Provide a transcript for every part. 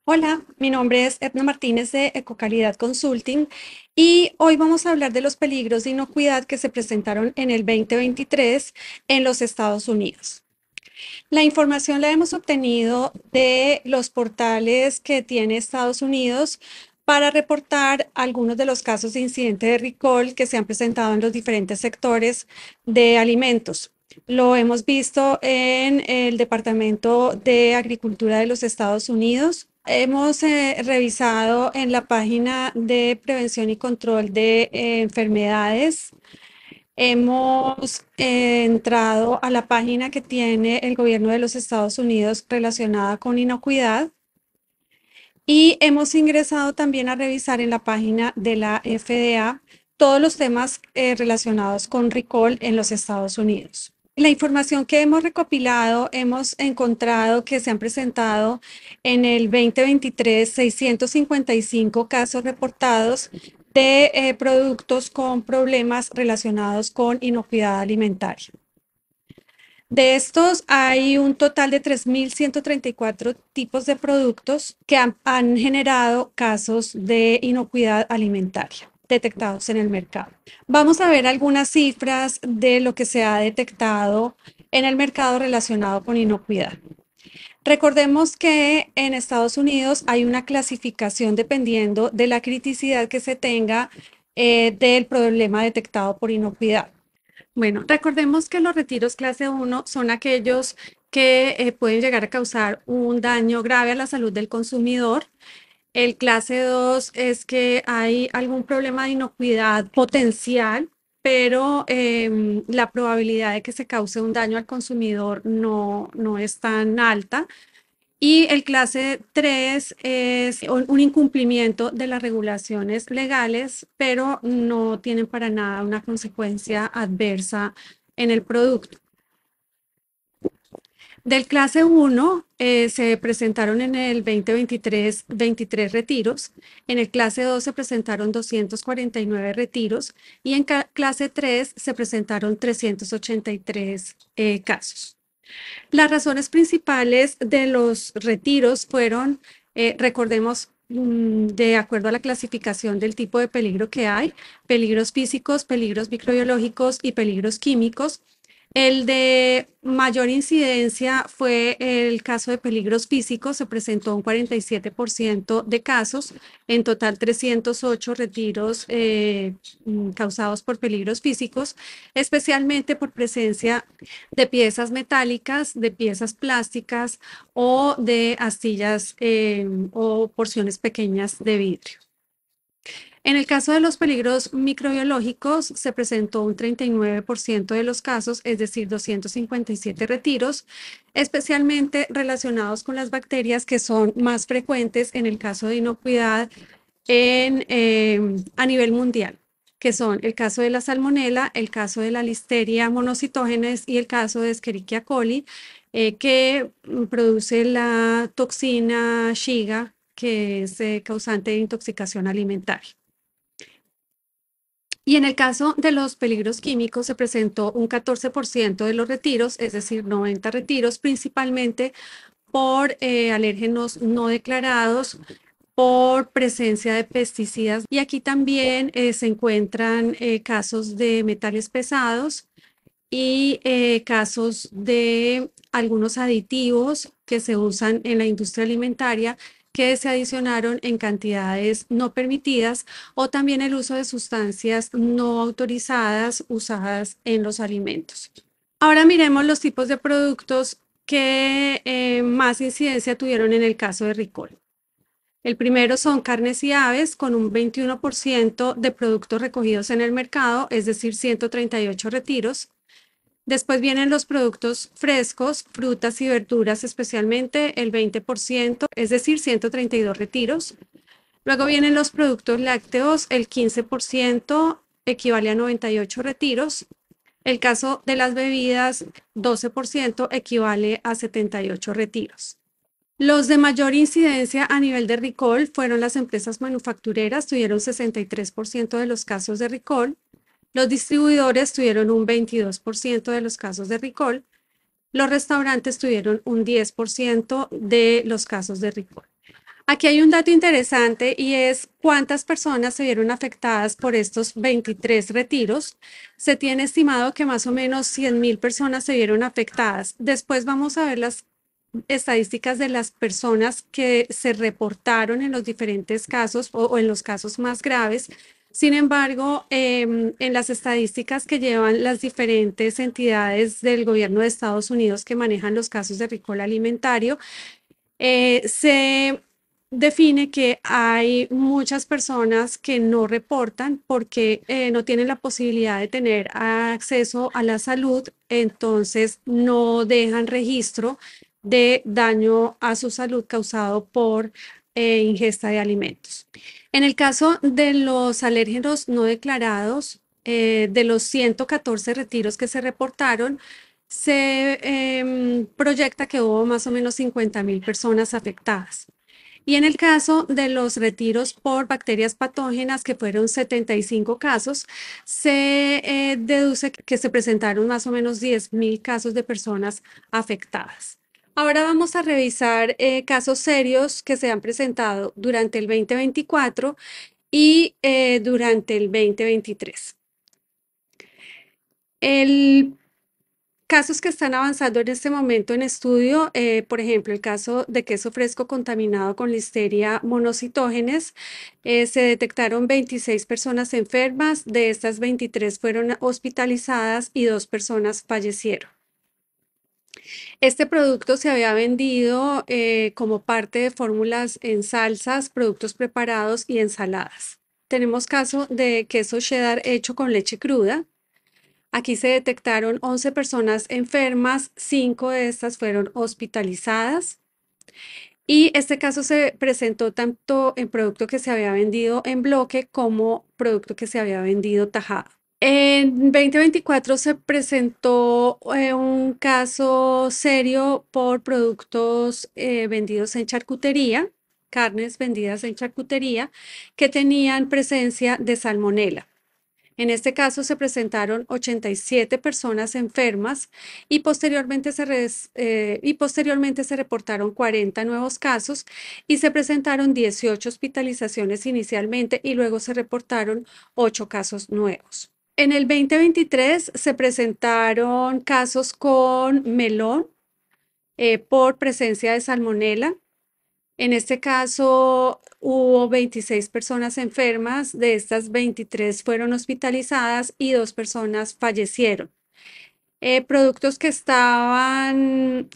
Hola, mi nombre es Edna Martínez de Ecocalidad Consulting y hoy vamos a hablar de los peligros de inocuidad que se presentaron en el 2023 en los Estados Unidos. La información la hemos obtenido de los portales que tiene Estados Unidos para reportar algunos de los casos de incidente de recall que se han presentado en los diferentes sectores de alimentos. Lo hemos visto en el Departamento de Agricultura de los Estados Unidos. Hemos revisado en la página de prevención y control de enfermedades. Hemos entrado a la página que tiene el gobierno de los Estados Unidos relacionada con inocuidad y hemos ingresado también a revisar en la página de la FDA todos los temas relacionados con recall en los Estados Unidos. La información que hemos recopilado, hemos encontrado que se han presentado en el 2023 655 casos reportados de productos con problemas relacionados con inocuidad alimentaria. De estos hay un total de 3.134 tipos de productos que han generado casos de inocuidad alimentaria detectados en el mercado. Vamos a ver algunas cifras de lo que se ha detectado en el mercado relacionado con inocuidad. Recordemos que en Estados Unidos hay una clasificación dependiendo de la criticidad que se tenga del problema detectado por inocuidad. Bueno, recordemos que los retiros clase 1 son aquellos que pueden llegar a causar un daño grave a la salud del consumidor. El clase 2 es que hay algún problema de inocuidad potencial, pero la probabilidad de que se cause un daño al consumidor no es tan alta. Y el clase 3 es un incumplimiento de las regulaciones legales, pero no tienen para nada una consecuencia adversa en el producto. Del clase 1 se presentaron en el 2023 23 retiros, en el clase 2 se presentaron 249 retiros y en clase 3 se presentaron 383 casos. Las razones principales de los retiros fueron, recordemos, de acuerdo a la clasificación del tipo de peligro que hay, peligros físicos, peligros microbiológicos y peligros químicos. El de mayor incidencia fue el caso de peligros físicos, se presentó un 47% de casos, en total 308 retiros causados por peligros físicos, especialmente por presencia de piezas metálicas, de piezas plásticas o de astillas o porciones pequeñas de vidrio. En el caso de los peligros microbiológicos, se presentó un 39% de los casos, es decir, 257 retiros, especialmente relacionados con las bacterias que son más frecuentes en el caso de inocuidad a nivel mundial, que son el caso de la salmonela, el caso de la listeria monocitógenes y el caso de Escherichia coli, que produce la toxina Shiga, que es causante de intoxicación alimentaria. Y en el caso de los peligros químicos se presentó un 14% de los retiros, es decir, 90 retiros, principalmente por alérgenos no declarados, por presencia de pesticidas. Y aquí también se encuentran casos de metales pesados y casos de algunos aditivos que se usan en la industria alimentaria que se adicionaron en cantidades no permitidas o también el uso de sustancias no autorizadas usadas en los alimentos. Ahora miremos los tipos de productos que más incidencia tuvieron en el caso de recall. El primero son carnes y aves con un 21% de productos recogidos en el mercado, es decir, 138 retiros. Después vienen los productos frescos, frutas y verduras, especialmente el 20%, es decir, 132 retiros. Luego vienen los productos lácteos, el 15% equivale a 98 retiros. El caso de las bebidas, 12% equivale a 78 retiros. Los de mayor incidencia a nivel de recall fueron las empresas manufactureras, tuvieron 63% de los casos de recall. Los distribuidores tuvieron un 22% de los casos de recall. Los restaurantes tuvieron un 10% de los casos de recall. Aquí hay un dato interesante y es cuántas personas se vieron afectadas por estos 23 retiros. Se tiene estimado que más o menos 100.000 personas se vieron afectadas. Después vamos a ver las estadísticas de las personas que se reportaron en los diferentes casos o en los casos más graves. Sin embargo, en las estadísticas que llevan las diferentes entidades del gobierno de Estados Unidos que manejan los casos de recall alimentario, se define que hay muchas personas que no reportan porque no tienen la posibilidad de tener acceso a la salud, entonces no dejan registro de daño a su salud causado por ingesta de alimentos. En el caso de los alérgenos no declarados, de los 114 retiros que se reportaron, se proyecta que hubo más o menos 50.000 personas afectadas. Y en el caso de los retiros por bacterias patógenas, que fueron 75 casos, se deduce que se presentaron más o menos 10.000 casos de personas afectadas. Ahora vamos a revisar casos serios que se han presentado durante el 2024 y durante el 2023. El casos que están avanzando en este momento en estudio, por ejemplo, el caso de queso fresco contaminado con Listeria monocytogenes, se detectaron 26 personas enfermas, de estas 23 fueron hospitalizadas y 2 personas fallecieron. Este producto se había vendido como parte de fórmulas en salsas, productos preparados y ensaladas. Tenemos caso de queso cheddar hecho con leche cruda. Aquí se detectaron 11 personas enfermas, 5 de estas fueron hospitalizadas. Y este caso se presentó tanto en producto que se había vendido en bloque como producto que se había vendido tajado. En 2024 se presentó un caso serio por productos vendidos en charcutería, carnes vendidas en charcutería, que tenían presencia de salmonela. En este caso se presentaron 87 personas enfermas y posteriormente se reportaron 40 nuevos casos y se presentaron 18 hospitalizaciones inicialmente y luego se reportaron 8 casos nuevos. En el 2023 se presentaron casos con melón por presencia de salmonela. En este caso hubo 26 personas enfermas, de estas 23 fueron hospitalizadas y 2 personas fallecieron. Productos que estaban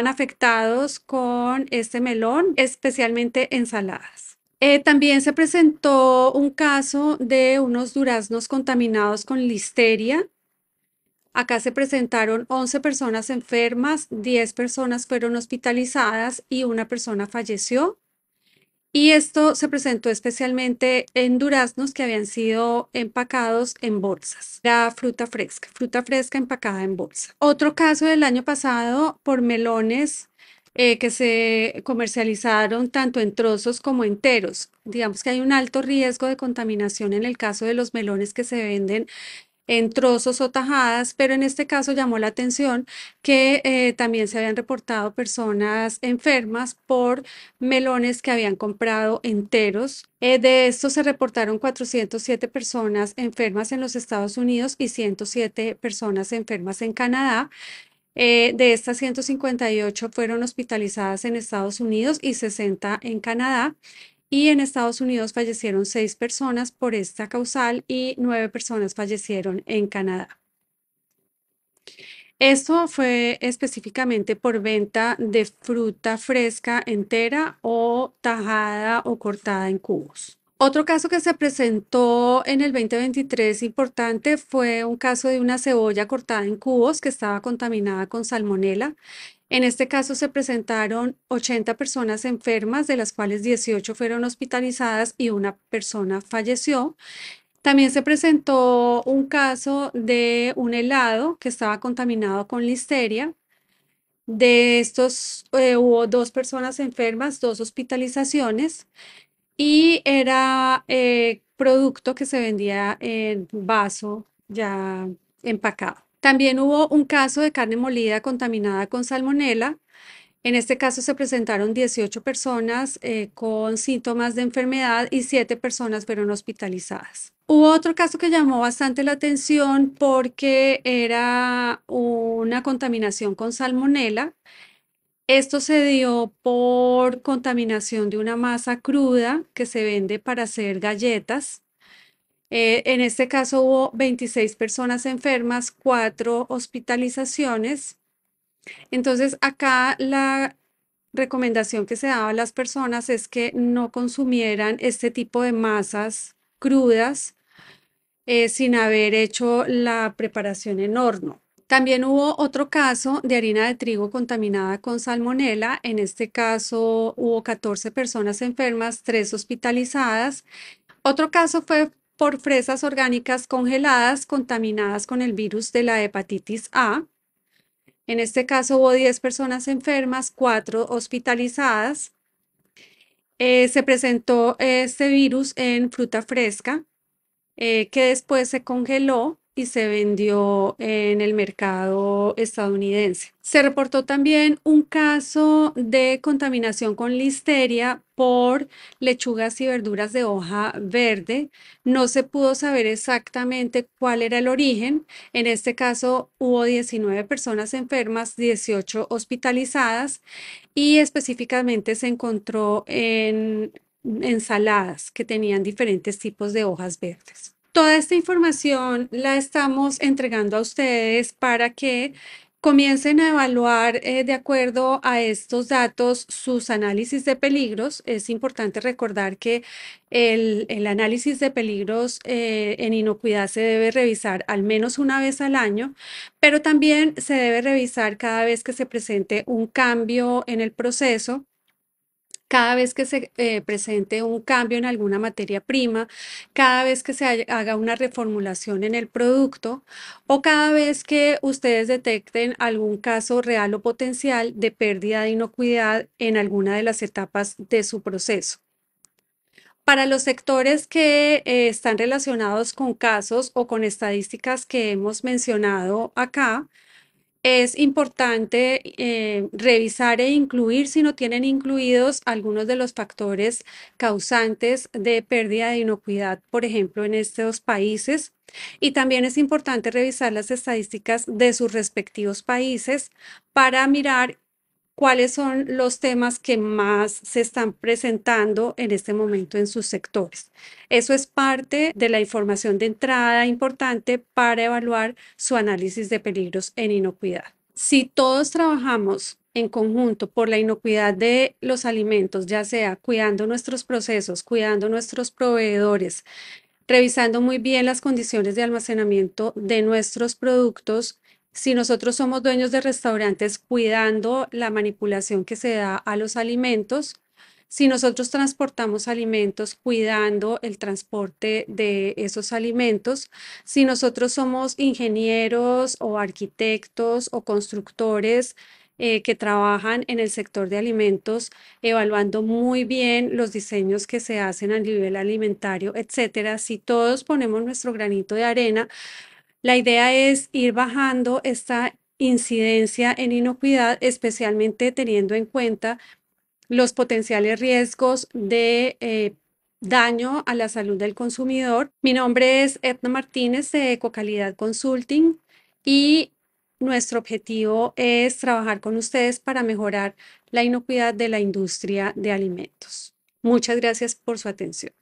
afectados con este melón, especialmente ensaladas. También se presentó un caso de unos duraznos contaminados con listeria. Acá se presentaron 11 personas enfermas, 10 personas fueron hospitalizadas y una persona falleció. Y esto se presentó especialmente en duraznos que habían sido empacados en bolsas. Era fruta fresca empacada en bolsa. Otro caso del año pasado por melones que se comercializaron tanto en trozos como enteros. Digamos que hay un alto riesgo de contaminación en el caso de los melones que se venden en trozos o tajadas, pero en este caso llamó la atención que también se habían reportado personas enfermas por melones que habían comprado enteros. De estos se reportaron 407 personas enfermas en los Estados Unidos y 107 personas enfermas en Canadá. De estas 158 fueron hospitalizadas en Estados Unidos y 60 en Canadá. Y en Estados Unidos fallecieron 6 personas por esta causal y 9 personas fallecieron en Canadá. Esto fue específicamente por venta de fruta fresca entera o tajada o cortada en cubos. Otro caso que se presentó en el 2023 importante fue un caso de una cebolla cortada en cubos que estaba contaminada con salmonela. En este caso se presentaron 80 personas enfermas, de las cuales 18 fueron hospitalizadas y una persona falleció. También se presentó un caso de un helado que estaba contaminado con listeria. De estos hubo 2 personas enfermas, 2 hospitalizaciones y era producto que se vendía en vaso ya empacado. También hubo un caso de carne molida contaminada con salmonela En este caso se presentaron 18 personas con síntomas de enfermedad y 7 personas fueron hospitalizadas. Hubo otro caso que llamó bastante la atención porque era una contaminación con salmonela. Esto se dio por contaminación de una masa cruda que se vende para hacer galletas. En este caso hubo 26 personas enfermas, 4 hospitalizaciones. Entonces, acá la recomendación que se daba a las personas es que no consumieran este tipo de masas crudas sin haber hecho la preparación en horno. También hubo otro caso de harina de trigo contaminada con salmonela. En este caso hubo 14 personas enfermas, 3 hospitalizadas. Otro caso fue por fresas orgánicas congeladas contaminadas con el virus de la hepatitis A. En este caso hubo 10 personas enfermas, 4 hospitalizadas. Se presentó este virus en fruta fresca que después se congeló y se vendió en el mercado estadounidense. Se reportó también un caso de contaminación con listeria por lechugas y verduras de hoja verde. No se pudo saber exactamente cuál era el origen. En este caso hubo 19 personas enfermas, 18 hospitalizadas y específicamente se encontró en ensaladas que tenían diferentes tipos de hojas verdes. Toda esta información la estamos entregando a ustedes para que comiencen a evaluar de acuerdo a estos datos sus análisis de peligros. Es importante recordar que el análisis de peligros en inocuidad se debe revisar al menos una vez al año, pero también se debe revisar cada vez que se presente un cambio en el proceso, cada vez que se presente un cambio en alguna materia prima, cada vez que se haga una reformulación en el producto o cada vez que ustedes detecten algún caso real o potencial de pérdida de inocuidad en alguna de las etapas de su proceso. Para los sectores que están relacionados con casos o con estadísticas que hemos mencionado acá, es importante revisar e incluir, si no tienen incluidos, algunos de los factores causantes de pérdida de inocuidad, por ejemplo, en estos países. Y también es importante revisar las estadísticas de sus respectivos países para mirar cuáles son los temas que más se están presentando en este momento en sus sectores. Eso es parte de la información de entrada importante para evaluar su análisis de peligros en inocuidad. Si todos trabajamos en conjunto por la inocuidad de los alimentos, ya sea cuidando nuestros procesos, cuidando nuestros proveedores, revisando muy bien las condiciones de almacenamiento de nuestros productos. Si nosotros somos dueños de restaurantes, cuidando la manipulación que se da a los alimentos. Si nosotros transportamos alimentos, cuidando el transporte de esos alimentos. Si nosotros somos ingenieros o arquitectos o constructores, que trabajan en el sector de alimentos, evaluando muy bien los diseños que se hacen a nivel alimentario, etcétera. Si todos ponemos nuestro granito de arena, la idea es ir bajando esta incidencia en inocuidad, especialmente teniendo en cuenta los potenciales riesgos de daño a la salud del consumidor. Mi nombre es Edna Martínez de Ecocalidad Consulting y nuestro objetivo es trabajar con ustedes para mejorar la inocuidad de la industria de alimentos. Muchas gracias por su atención.